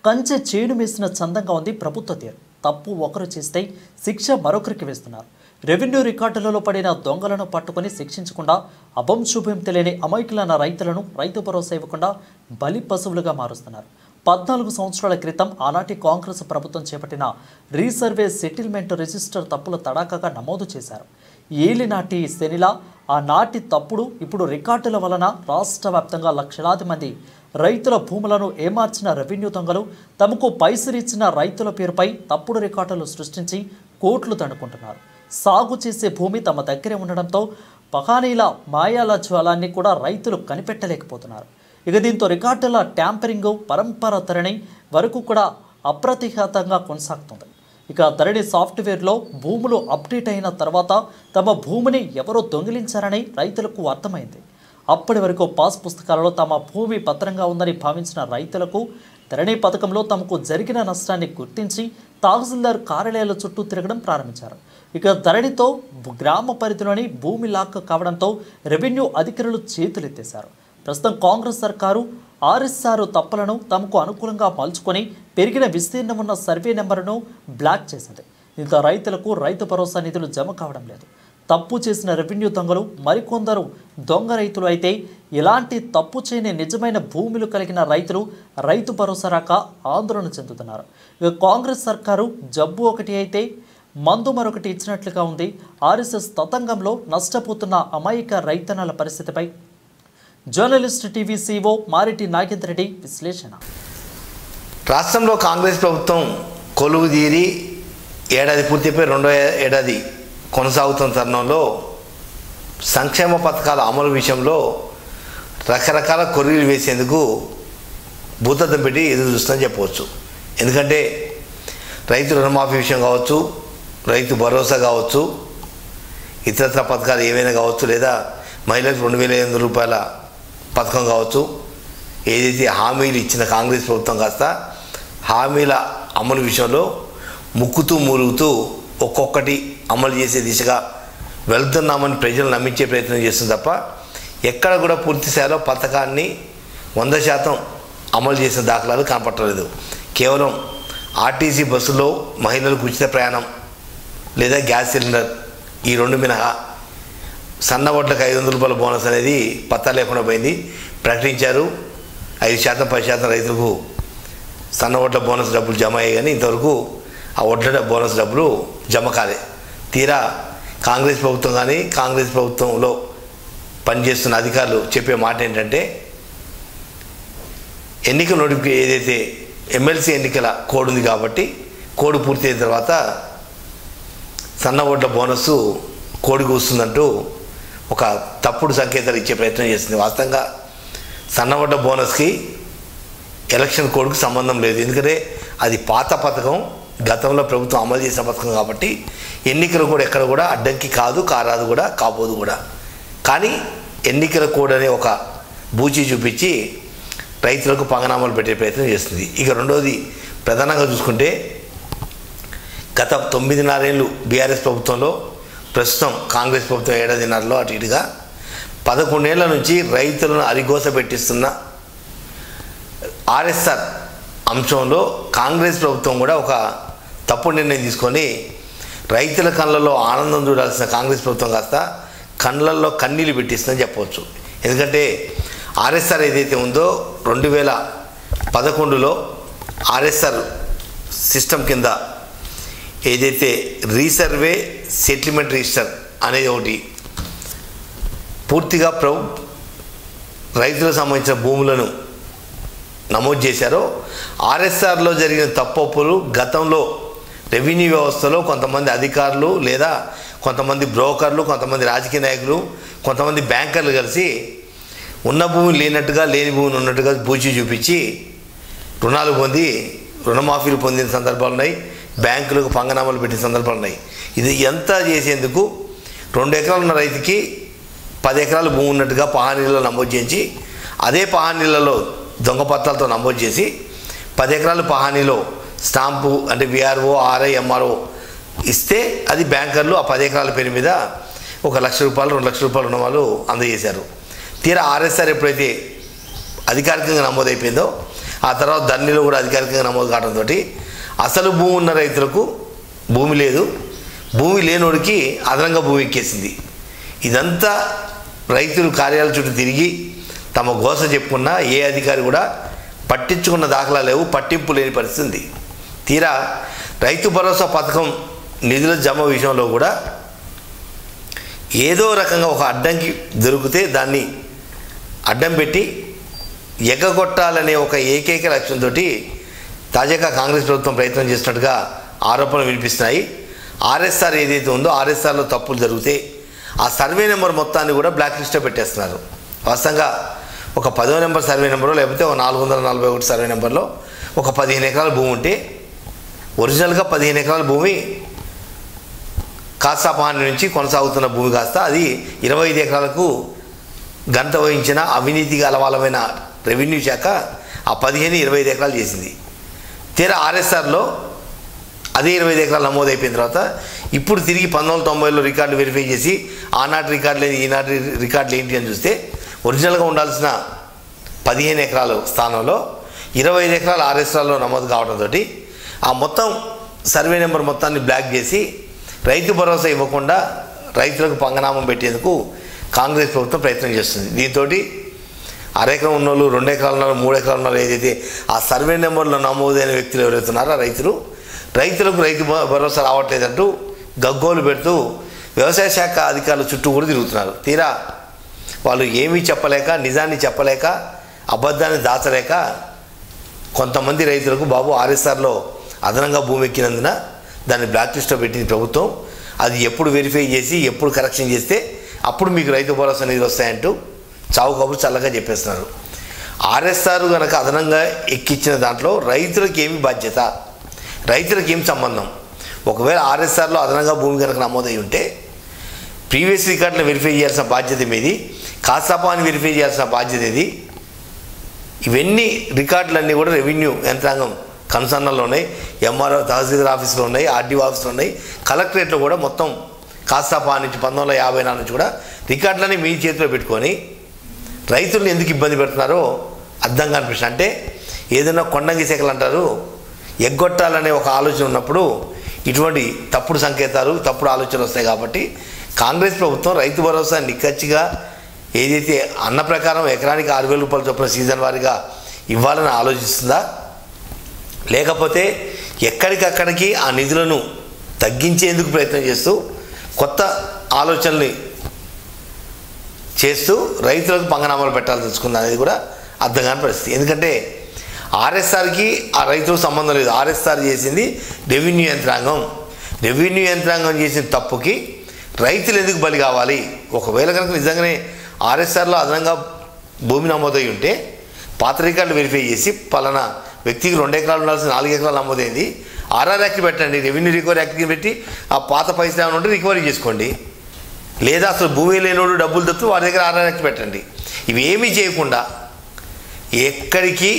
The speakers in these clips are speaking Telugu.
కంచె చేను వేసిన చందంగా ఉంది ప్రభుత్వ తీరు. తప్పు ఒకరు చేస్తే శిక్ష మరొకరికి వేస్తున్నారు. రెవెన్యూ రికార్డులలో పడిన దొంగలను పట్టుకొని శిక్షించకుండా అభంశుభం తెలియని అమాయకులైన రైతులను రైతు భరోసా ఇవ్వకుండా బలి పశువులుగా మారుస్తున్నారు. 14 సంవత్సరాల క్రితం ఆనాటి కాంగ్రెస్ ప్రభుత్వం చేపట్టిన రీసర్వే సెటిల్మెంట్ రిజిస్టర్ తప్పుల తడాకగా నమోదు చేశారు. ఏలినాటి శనిలా ఆనాటి తప్పుడు ఇప్పుడు రికార్డుల వలన రాష్ట్ర వ్యాప్తంగా లక్షలాది మంది రైతుల భూములను ఏమార్చిన రెవెన్యూ దొంగలు తమకు పైసలిచ్చిన రైతుల పేరుపై తప్పుడు రికార్డులు సృష్టించి కోట్లు దండుకుంటున్నారు. సాగు చేసే భూమి తమ దగ్గరే ఉండడంతో పహానీల మాయాల జ్వాలాన్ని కూడా రైతులు కనిపెట్టలేకపోతున్నారు. ఇక దీంతో రికార్డుల ట్యాంపరింగ్ పరంపర ధరణి వరకు కూడా అప్రతిహతంగా కొనసాగుతుంది. ఇక ధరణి సాఫ్ట్వేర్లో భూములు అప్డేట్ అయిన తర్వాత తమ భూమిని ఎవరో దొంగిలించారని రైతులకు అర్థమైంది. అప్పటి వరకు పాస్ పుస్తకాలలో తమ భూమి భద్రంగా ఉందని భావించిన రైతులకు ధరణి పథకంలో తమకు జరిగిన నష్టాన్ని గుర్తించి తహసీల్దార్ కార్యాలయాల చుట్టూ తిరగడం ప్రారంభించారు. ఇక ధరణితో గ్రామ పరిధిలోని భూమి లాక్ కావడంతో రెవెన్యూ అధికారులు చేతులెత్తేశారు. ప్రస్తుతం కాంగ్రెస్ సర్కారు ఆర్ఎస్ఆర్ తప్పులను తమకు అనుకూలంగా మలుచుకొని పెరిగిన విస్తీర్ణం ఉన్న సర్వే నెంబర్ను బ్లాక్ చేసింది. దీంతో రైతులకు రైతు భరోసా నిధులు జమ కావడం లేదు. తప్పు చేసిన రెవెన్యూ దొంగలు మరికొందరు దొంగ రైతులు అయితే ఇలాంటి తప్పు చేయని నిజమైన భూములు కలిగిన రైతులు రైతు భరోసా రాక ఆందోళన చెందుతున్నారు. ఇక కాంగ్రెస్ సర్కారు జబ్బు ఒకటి అయితే మందు మరొకటి ఇచ్చినట్లుగా ఉంది. ఆర్ఎస్ఎస్ తతంగంలో నష్టపోతున్న అమాయక రైతన్నల పరిస్థితిపై journalist TV CEO Mareddy Nagendra Reddy విశ్లేషణ. రాష్ట్రంలో కాంగ్రెస్ ప్రభుత్వం కొలువు తీరి ఏడాది పూర్తిపై రెండో ఏడాది కొనసాగుతున్న తరుణంలో సంక్షేమ పథకాల అమలు విషయంలో రకరకాల కొర్రీలు వేసేందుకు భూతద్దం పెట్టి ఎదురు చూస్తుందని చెప్పవచ్చు. ఎందుకంటే రైతు రుణమాఫీ విషయం కావచ్చు, రైతు భరోసా కావచ్చు, ఇతరత్ర పథకాలు ఏవైనా కావచ్చు, లేదా మహిళలకు 2,500 రూపాయల పథకం కావచ్చు, ఏదైతే హామీలు ఇచ్చిన కాంగ్రెస్ ప్రభుత్వం కాస్త హామీల అమలు విషయంలో ముక్కుతూ మూలుగుతూ ఒక్కొక్కటి అమలు చేసే దిశగా వెళ్తున్నామని ప్రజలు నమ్మించే ప్రయత్నం చేస్తుంది తప్ప ఎక్కడ కూడా పూర్తి స్థాయిలో పథకాన్ని 100% అమలు చేసిన దాఖలాలు కనపట్టలేదు. కేవలం ఆర్టీసీ బస్సులో మహిళలకు ఉచిత ప్రయాణం లేదా గ్యాస్ సిలిండర్ ఈ 2 మినహా సన్న ఓట్లకు 500 రూపాయల బోనస్ అనేది పత్తా లేకుండా పోయింది. ప్రకటించారు 5%, 10% రైతులకు సన్న ఓట్ల బోనస్ డబ్బులు జమ అయ్యాయి, కానీ ఇంతవరకు ఆ ఓట్ల బోనస్ డబ్బులు జమ కాలే. తీరా కాంగ్రెస్ ప్రభుత్వం కానీ కాంగ్రెస్ ప్రభుత్వంలో పనిచేస్తున్న అధికారులు చెప్పే మాట ఏంటంటే ఎన్నికల నోటిఫికేషన్ ఏదైతే ఎమ్మెల్సీ ఎన్నికల కోడ్ ఉంది కాబట్టి కోడ్ పూర్తి అయిన తర్వాత సన్న ఓట్ల బోనస్ కోడికి వస్తుందంటూ ఒక తప్పుడు సంకేతాలు ఇచ్చే ప్రయత్నం చేస్తుంది. వాస్తవంగా సన్న ఓట్ల బోనస్కి ఎలక్షన్ కోడ్కి సంబంధం లేదు. ఎందుకంటే అది పాత పథకం, గతంలో ప్రభుత్వం అమలు చేసిన పథకం కాబట్టి ఎన్నికలు కూడా ఎక్కడ కూడా అడ్డంకి కాదు, కారాదు కూడా, కాబోదు కూడా. కానీ ఎన్నికల కోడ్ అనే ఒక బూచి చూపించి రైతులకు పంగనామాలు పెట్టే ప్రయత్నం చేస్తుంది. ఇక రెండవది ప్రధానంగా చూసుకుంటే గత 9.5 బీఆర్ఎస్ ప్రభుత్వంలో, ప్రస్తుతం కాంగ్రెస్ ప్రభుత్వం ఏడాదిన్నరలో అటు ఇటుగా 11 ఏళ్ల నుంచి రైతులను అరిగోస పెట్టిస్తున్న ఆర్ఎస్ఆర్ అంశంలో కాంగ్రెస్ ప్రభుత్వం కూడా ఒక తప్పుడు నిర్ణయం తీసుకొని రైతుల కళ్ళల్లో ఆనందం చూడాల్సిన కాంగ్రెస్ ప్రభుత్వం కాస్త కళ్ళల్లో కన్నీళ్ళు పెట్టిస్తుందని చెప్పవచ్చు. ఎందుకంటే ఆర్ఎస్ఆర్ ఏదైతే ఉందో 2011లో ఆర్ఎస్ఆర్ సిస్టమ్ కింద ఏదైతే రీసర్వే సెటిల్మెంట్ రిజిస్టర్ అనేది ఒకటి పూర్తిగా రైతులకు సంబంధించిన భూములను నమోదు చేశారో, ఆర్ఎస్ఆర్లో జరిగిన తప్పొప్పులు గతంలో రెవెన్యూ వ్యవస్థలో కొంతమంది అధికారులు లేదా కొంతమంది బ్రోకర్లు, కొంతమంది రాజకీయ నాయకులు, కొంతమంది బ్యాంకర్లు కలిసి ఉన్న భూమి లేనట్టుగా, లేని భూమిని ఉన్నట్టుగా బూచి చూపించి రుణాలు పొంది రుణమాఫీలు పొందిన సందర్భాలు ఉన్నాయి, బ్యాంకులకు పంగనామాలు పెట్టిన సందర్భాలు ఉన్నాయి. ఇది ఎంత చేసేందుకు 2 ఎకరాలు ఉన్న రైతుకి 10 ఎకరాలు భూమి ఉన్నట్టుగా పహానీలలో నమోదు చేసి, అదే పహానీలలో దొంగ పత్రాలతో నమోదు చేసి 10 ఎకరాలు పహానీలో స్టాంపు అంటే విఆర్ఓ, ఆర్ఐ, ఎంఆర్ఓ ఇస్తే అది బ్యాంకర్లు ఆ 10 ఎకరాల పేరు మీద 1 లక్ష రూపాయలు, 2 లక్షల రూపాయలు రుణాలు అందజేశారు. తీరా ఆర్ఎస్ఆర్ ఎప్పుడైతే అధికారికంగా నమోదైపోయిందో ఆ తర్వాత ధరణిలో కూడా అధికారికంగా నమోదు కావడంతో అసలు భూమి ఉన్న రైతులకు భూమి లేదు, భూమి లేనోడికి అదనంగా భూమి ఎక్కేసింది. ఇదంతా రైతులు కార్యాలయ చుట్టూ తిరిగి తమ గోస చెప్పుకున్నా ఏ అధికారి కూడా పట్టించుకున్న దాఖలా లేవు, పట్టింపు లేని పరిస్థితి. తీరా రైతు భరోసా పథకం నిధుల జమ విషయంలో కూడా ఏదో రకంగా ఒక అడ్డంకి దొరికితే దాన్ని అడ్డం పెట్టి ఎగ్గగొట్టాలనే ఒక ఏకైక లక్ష్యంతో తాజాగా కాంగ్రెస్ ప్రభుత్వం ప్రయత్నం చేస్తున్నట్టుగా ఆరోపణలు వినిపిస్తున్నాయి. ఆర్ఎస్ఆర్ ఏదైతే ఉందో ఆర్ఎస్ఆర్లో తప్పులు జరిగితే ఆ సర్వే నెంబర్ మొత్తాన్ని కూడా బ్లాక్ లిస్ట్లో పెట్టేస్తున్నారు. వాస్తవంగా ఒక 10వ నెంబర్ సర్వే నెంబరు లేకపోతే ఒక 441 సర్వే నెంబర్లో ఒక 15 ఎకరాల భూమి ఉంటే ఒరిజినల్గా 15 ఎకరాల భూమి కాసాపహాని నుంచి కొనసాగుతున్న భూమి కాస్త అది 25 ఎకరాలకు గంట వహించిన అవినీతిగా అలవాలమైన రెవెన్యూ శాఖ ఆ 15-25 ఎకరాలు చేసింది. తీరా ఆర్ఎస్ఆర్లో అదే 25 ఎకరాలు నమోదైపోయిన తర్వాత ఇప్పుడు తిరిగి 1990లో రికార్డు వెరిఫై చేసి ఆనాటి రికార్డులు ఈనాటి రికార్డులు ఏంటి అని చూస్తే ఒరిజినల్గా ఉండాల్సిన 15 ఎకరాల స్థానంలో 25 ఎకరాలు ఆర్ఎస్ఆర్లో నమోదు కావడంతో ఆ మొత్తం సర్వే నెంబర్ మొత్తాన్ని బ్లాక్ చేసి రైతు భరోసా ఇవ్వకుండా రైతులకు పంగనామం పెట్టేందుకు కాంగ్రెస్ ప్రభుత్వం ప్రయత్నం చేస్తుంది. దీంతో అరెకరం ఉన్నోళ్ళు 2 ఎకరాలు ఉన్నారు 3 ఎకరాలు ఉన్నారు ఏదైతే ఆ సర్వే నెంబర్లో నమోదైన వ్యక్తులు ఎవరైతున్నారో రైతులకు రైతు భరోసా రావట్లేదంటూ గగ్గోలు పెడుతూ వ్యవసాయ శాఖ అధికారులు చుట్టూ కూడా తిరుగుతున్నారు. తీరా వాళ్ళు ఏమీ చెప్పలేక నిజాన్ని చెప్పలేక అబద్ధాన్ని దాచలేక కొంతమంది రైతులకు బాబు ఆర్ఎస్ఆర్లో అదనంగా భూమి ఎక్కినందున దాన్ని బ్లాక్ లిస్ట్లో పెట్టింది ప్రభుత్వం, అది ఎప్పుడు వెరిఫై చేసి ఎప్పుడు కరెక్షన్ చేస్తే అప్పుడు మీకు రైతు భరోసా నిధులు వస్తాయంటూ చావు కబురు చల్లగా చెప్పేస్తున్నారు. ఆర్ఎస్ఆర్ కనుక అదనంగా ఎక్కించిన దాంట్లో రైతులకు ఏమి బాధ్యత, రైతులకు ఏం సంబంధం? ఒకవేళ ఆర్ఎస్ఆర్లో అదనంగా భూమి కనుక నమోదై ఉంటే ప్రీవియస్ రికార్డులను వెరిఫై చేయాల్సిన బాధ్యత మీది, కాసాపాని వెరిఫై చేయాల్సిన బాధ్యత ఇది. ఇవన్నీ రికార్డులన్నీ కూడా రెవెన్యూ యంత్రాంగం కన్సర్నల్లో ఉన్నాయి, ఎంఆర్ఓ తహసీల్దార్ ఆఫీసులో ఉన్నాయి, ఆర్డీఓ ఆఫీసులో ఉన్నాయి, కలెక్టరేట్లో కూడా మొత్తం కాసాపా నుంచి 1954 నుంచి కూడా రికార్డులన్నీ మీ చేతిలో పెట్టుకొని రైతులను ఎందుకు ఇబ్బంది పెడుతున్నారో అర్థం కాని ప్రశ్న. అంటే ఏదైనా కొండంగి శాఖలు అంటారు, ఎగ్గొట్టాలనే ఒక ఆలోచన ఉన్నప్పుడు ఇటువంటి తప్పుడు సంకేతాలు తప్పుడు ఆలోచనలు వస్తాయి. కాబట్టి కాంగ్రెస్ ప్రభుత్వం రైతు భరోసా నిక్కచ్చిగా ఏదైతే అన్న ప్రకారం ఎకరానికి 6,000 రూపాయలు చొప్పున సీజన్ వారీగా ఇవ్వాలని ఆలోచిస్తుందా, లేకపోతే ఎక్కడికక్కడికి ఆ నిధులను తగ్గించేందుకు ప్రయత్నం చేస్తూ కొత్త ఆలోచనల్ని చేస్తూ రైతులకు పంగనామాలు పెట్టాల్సి తెలుసుకుంది అనేది కూడా అర్థం కాని పరిస్థితి. ఎందుకంటే ఆర్ఎస్ఆర్కి ఆ రైతులకు సంబంధం లేదు. ఆర్ఎస్ఆర్ చేసింది రెవెన్యూ యంత్రాంగం. రెవెన్యూ యంత్రాంగం చేసిన తప్పుకి రైతులు ఎందుకు బలి కావాలి? ఒకవేళ కనుక నిజంగానే ఆర్ఎస్ఆర్లో అదనంగా భూమి నమోదై ఉంటే పాత రికార్డులు వెరిఫై చేసి పలానా వ్యక్తికి 2 ఎకరాలు ఉండాల్సిన 4 ఎకరాలు నమోదైంది, ఆర్ఆర్ యాక్ట్ పెట్టండి, రెవెన్యూ రికవరీ యాక్ట్కి పెట్టి ఆ పాత పైసలు ఏమైనా ఉంటే రికవరీ చేసుకోండి. లేదా అసలు భూమి లేనోడు డబ్బులు తప్పు వారి దగ్గర ఆర్ఆర్ యాక్ట్ పెట్టండి. ఇవి ఏమీ చేయకుండా ఎక్కడికి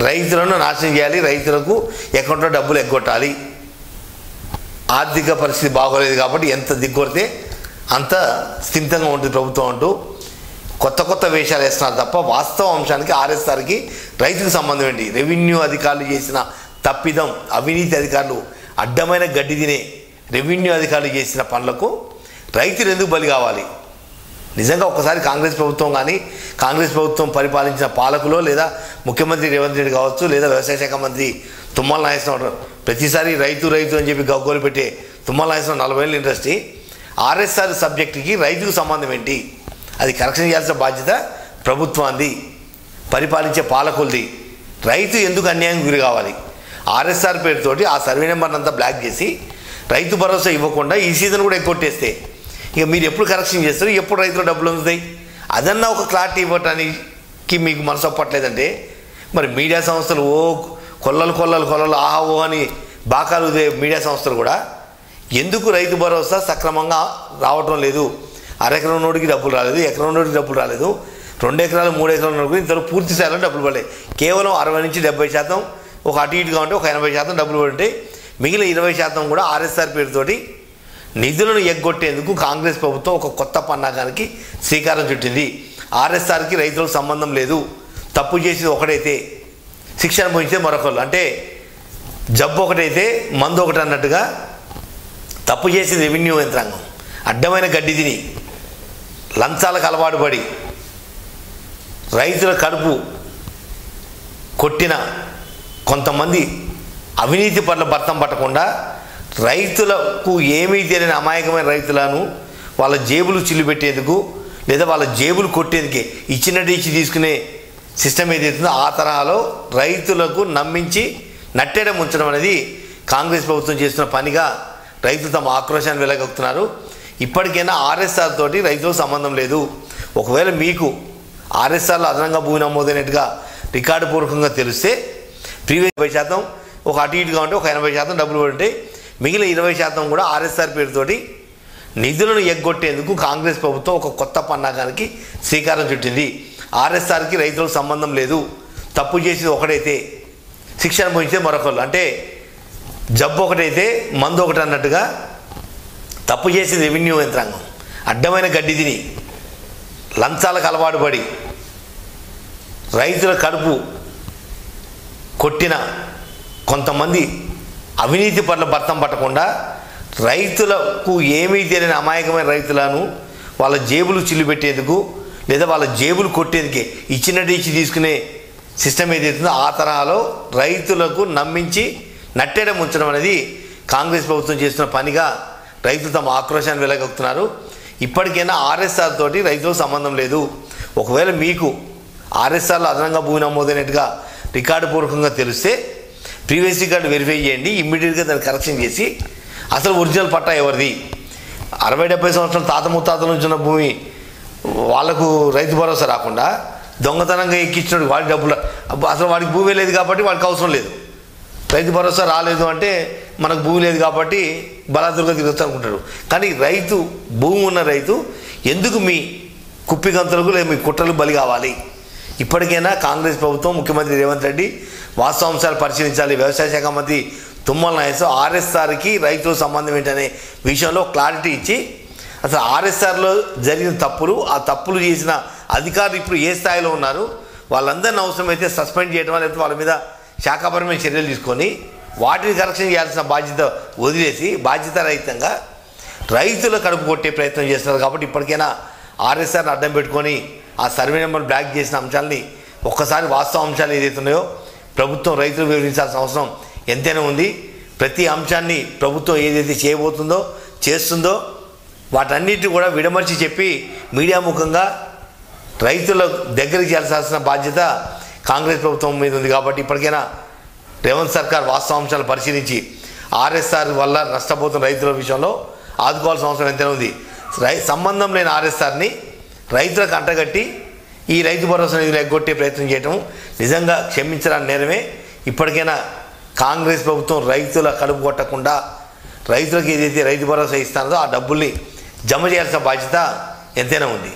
రైతులను నాశనం చేయాలి, రైతులకు అకౌంట్లో డబ్బులు ఎగ్గొట్టాలి. ఆర్థిక పరిస్థితి బాగోలేదు కాబట్టి ఎంత దిగ్గొడితే అంత స్థిమితంగా ఉంటుంది ప్రభుత్వం అంటూ కొత్త వేషాలు వేస్తున్నారు తప్ప వాస్తవ అంశానికి ఆర్ఎస్ఆర్కి రైతుకు సంబంధం ఏంటి? రెవెన్యూ అధికారులు చేసిన తప్పిదం, అవినీతి అధికారులు అడ్డమైన గడ్డి తినే రెవెన్యూ అధికారులు చేసిన పనులకు రైతులు ఎందుకు బలి కావాలి? నిజంగా ఒక్కసారి కాంగ్రెస్ ప్రభుత్వం కానీ కాంగ్రెస్ ప్రభుత్వం పరిపాలించిన పాలకులో లేదా ముఖ్యమంత్రి రేవంత్ రెడ్డి కావచ్చు లేదా వ్యవసాయ శాఖ మంత్రి తుమ్మల నాగేశ్వరరావు ప్రతిసారి రైతు అని చెప్పి గగ్గోలు పెట్టే తుమ్మల నాగేశ్వరరావు 40 ఏళ్ళ ఇండస్ట్రీ ఆర్ఎస్ఆర్ సబ్జెక్టుకి రైతుకు సంబంధం ఏంటి? అది కరెక్షన్ చేయాల్సిన బాధ్యత ప్రభుత్వాన్ని, పరిపాలించే పాలకులది. రైతు ఎందుకు అన్యాయం గురి కావాలి? ఆర్ఎస్ఆర్ పేరుతోటి ఆ సర్వే నెంబర్ని అంతా బ్లాక్ చేసి రైతు భరోసా ఇవ్వకుండా ఈ సీజన్ కూడా ఎగ్గొట్టేస్తే ఇక మీరు ఎప్పుడు కరెక్షన్ చేస్తారు, ఎప్పుడు రైతులు డబ్బులు అందుతాయి? అదన్నా ఒక క్లారిటీ ఇవ్వటానికి మీకు మనసు ఒప్పట్లేదంటే మరి మీడియా సంస్థలు కొల్లలు ఆహా ఓ అని బాకాలు మీడియా సంస్థలు కూడా ఎందుకు రైతు భరోసా సక్రమంగా రావటం లేదు? అరెకరం నోడికి డబ్బులు రాలేదు, ఎకరం నోడికి డబ్బులు రాలేదు, 2 ఎకరాలు 3 ఎకరాల నోడికి ఇంతలో పూర్తి స్థాయిలో డబ్బులు పడలేదు. కేవలం 60 నుంచి 70% ఒక అటు ఇటుగా ఉంటే ఒక 80% డబ్బులు పడితే మిగిలిన 20% కూడా ఆర్ఎస్ఆర్ పేరుతోటి నిధులను ఎగ్గొట్టేందుకు కాంగ్రెస్ ప్రభుత్వం ఒక కొత్త పన్నాగానికి శ్రీకారం చుట్టింది. ఆర్ఎస్ఆర్కి రైతులకు సంబంధం లేదు, తప్పు చేసేది ఒకడైతే శిక్ష అనుభవించే మరొకరు. అంటే జబ్బు ఒకటైతే మందు ఒకటి అన్నట్టుగా తప్పు చేసి రెవెన్యూ యంత్రాంగం అడ్డమైన గడ్డి తిని లంచాలకు అలవాటు పడి రైతుల కడుపు కొట్టిన కొంతమంది అవినీతి పట్ల భర్తం పట్టకుండా రైతులకు ఏమీ తెలియని అమాయకమైన రైతులను వాళ్ళ జేబులు చిల్లుపెట్టేందుకు లేదా వాళ్ళ జేబులు కొట్టేందుకే ఇచ్చినట్టు ఇచ్చి తీసుకునే సిస్టమ్ ఏదైతుందో ఆ తరహాలో రైతులకు నమ్మించి నట్టేయడం ఉంచడం అనేది కాంగ్రెస్ ప్రభుత్వం చేస్తున్న పనిగా రైతులు తమ ఆక్రోశాన్ని వెలగొక్కుతున్నారు. ఇప్పటికైనా ఆర్ఎస్ఆర్ తోటి రైతులకు సంబంధం లేదు. ఒకవేళ మీకు ఆర్ఎస్ఆర్లో అదనంగా భూమి నమోదైనట్టుగా రికార్డు పూర్వకంగా తెలిస్తే ప్రీవియస్ 20% ఒక అటు ఇటుగా ఉంటే ఒక 80% డబ్బులు పడి ఉంటాయి. మిగిలిన 20% కూడా ఆర్ఎస్ఆర్ పేరుతోటి నిధులను ఎగ్గొట్టేందుకు కాంగ్రెస్ ప్రభుత్వం ఒక కొత్త పన్నాగానికి శ్రీకారం చుట్టింది. ఆర్ఎస్ఆర్కి రైతులకు సంబంధం లేదు. తప్పు చేసేది ఒకటైతే శిక్ష అనుభవించే మరొకరు. అంటే జబ్బు ఒకటైతే మందు ఒకటి అన్నట్టుగా తప్పు చేసేది రెవెన్యూ యంత్రాంగం అడ్డమైన గడ్డి తిని లంచాలకు అలవాటు పడి రైతుల కడుపు కొట్టిన కొంతమంది అవినీతి పట్ల భర్తం పట్టకుండా రైతులకు ఏమీ తెలియని అమాయకమైన రైతులను వాళ్ళ జేబులు చిల్లుపెట్టేందుకు లేదా వాళ్ళ జేబులు కొట్టేందుకే ఇచ్చినట్టు ఇచ్చి తీసుకునే సిస్టమ్ ఏదైతుందో ఆ తరహాలో రైతులకు నమ్మించి నట్టేయడం ఉంచడం అనేది కాంగ్రెస్ ప్రభుత్వం చేస్తున్న పనిగా రైతులు తమ ఆక్రోశాన్ని వెలగొక్కుతున్నారు. ఇప్పటికైనా ఆర్ఎస్ఆర్ తోటి రైతులకు సంబంధం లేదు. ఒకవేళ మీకు ఆర్ఎస్ఆర్లో అదనంగా భూమి నమోదైనట్టుగా రికార్డు పూర్వకంగా తెలిస్తే ప్రీవియస్ రికార్డు వెరిఫై చేయండి. ఇమ్మీడియట్గా దాన్ని కరెక్షన్ చేసి అసలు ఒరిజినల్ పట్టా ఎవరిది 60-70 సంవత్సరాల తాత ముత్తాతల నుంచి ఉన్న భూమి వాళ్లకు రైతు భరోసా రాకుండా దొంగతనంగా ఎక్కించినట్టు వాడి డబ్బులు అసలు వాడికి భూమి లేదు కాబట్టి వాడికి అవసరం లేదు. రైతు భరోసా రాలేదు అంటే మనకు భూమి లేదు కాబట్టి బలాదురుగా తిరుగుతూ అనుకుంటాడు. కానీ రైతు భూమి ఉన్న రైతు ఎందుకు మీ కుప్పిగంతులకు లేదా మీ కుట్రలు బలి కావాలి? ఇప్పటికైనా కాంగ్రెస్ ప్రభుత్వం ముఖ్యమంత్రి రేవంత్ రెడ్డి వాస్తవాంశాలు పరిశీలించాలి. వ్యవసాయ శాఖ మంత్రి తుమ్మల నాగేశ్వరరావు ఆర్ఎస్ఆర్కి రైతుల సంబంధం ఏంటనే విషయంలో క్లారిటీ ఇచ్చి అసలు ఆర్ఎస్ఆర్లో జరిగిన తప్పులు ఆ తప్పులు చేసిన అధికారులు ఇప్పుడు ఏ స్థాయిలో ఉన్నారు వాళ్ళందరినీ అవసరమైతే సస్పెండ్ చేయడం లేకపోతే వాళ్ళ మీద శాఖాపరమైన చర్యలు తీసుకొని వాటిని కరెక్షన్ చేయాల్సిన బాధ్యత వదిలేసి బాధ్యతారహితంగా రైతుల కడుపు కొట్టే ప్రయత్నం చేస్తున్నారు. కాబట్టి ఇప్పటికైనా ఆర్ఎస్ఆర్ని అడ్డం పెట్టుకొని ఆ సర్వే నెంబర్ బ్లాక్ చేసిన అంశాలని ఒక్కసారి వాస్తవ అంశాలు ఏదైతే ఉన్నాయో ప్రభుత్వం రైతులు వివరించాల్సిన అవసరం ఎంతైనా ఉంది. ప్రతి అంశాన్ని ప్రభుత్వం ఏదైతే చేయబోతుందో చేస్తుందో వాటన్నిటి కూడా విడమర్చి చెప్పి మీడియా ముఖంగా రైతుల దగ్గరికి చేయాల్సిన బాధ్యత కాంగ్రెస్ ప్రభుత్వం మీద ఉంది. కాబట్టి ఇప్పటికైనా రేవంత్ సర్కార్ వాస్తవాంశాలు పరిశీలించి ఆర్ఎస్ఆర్ వల్ల నష్టపోతున్న రైతుల విషయంలో ఆదుకోవాల్సిన అవసరం ఎంతైనా ఉంది. సంబంధం లేని ఆర్ఎస్ఆర్ని రైతులకు అంటగట్టి ఈ రైతు భరోసా నిధులు ఎగ్గొట్టే ప్రయత్నం చేయడం నిజంగా క్షమించడానికి నేరమే. ఇప్పటికైనా కాంగ్రెస్ ప్రభుత్వం రైతుల కడుపు కొట్టకుండా రైతులకు ఏదైతే రైతు భరోసా ఇస్తానో ఆ డబ్బుల్ని జమ చేయాల్సిన బాధ్యత ఎంతైనా ఉంది.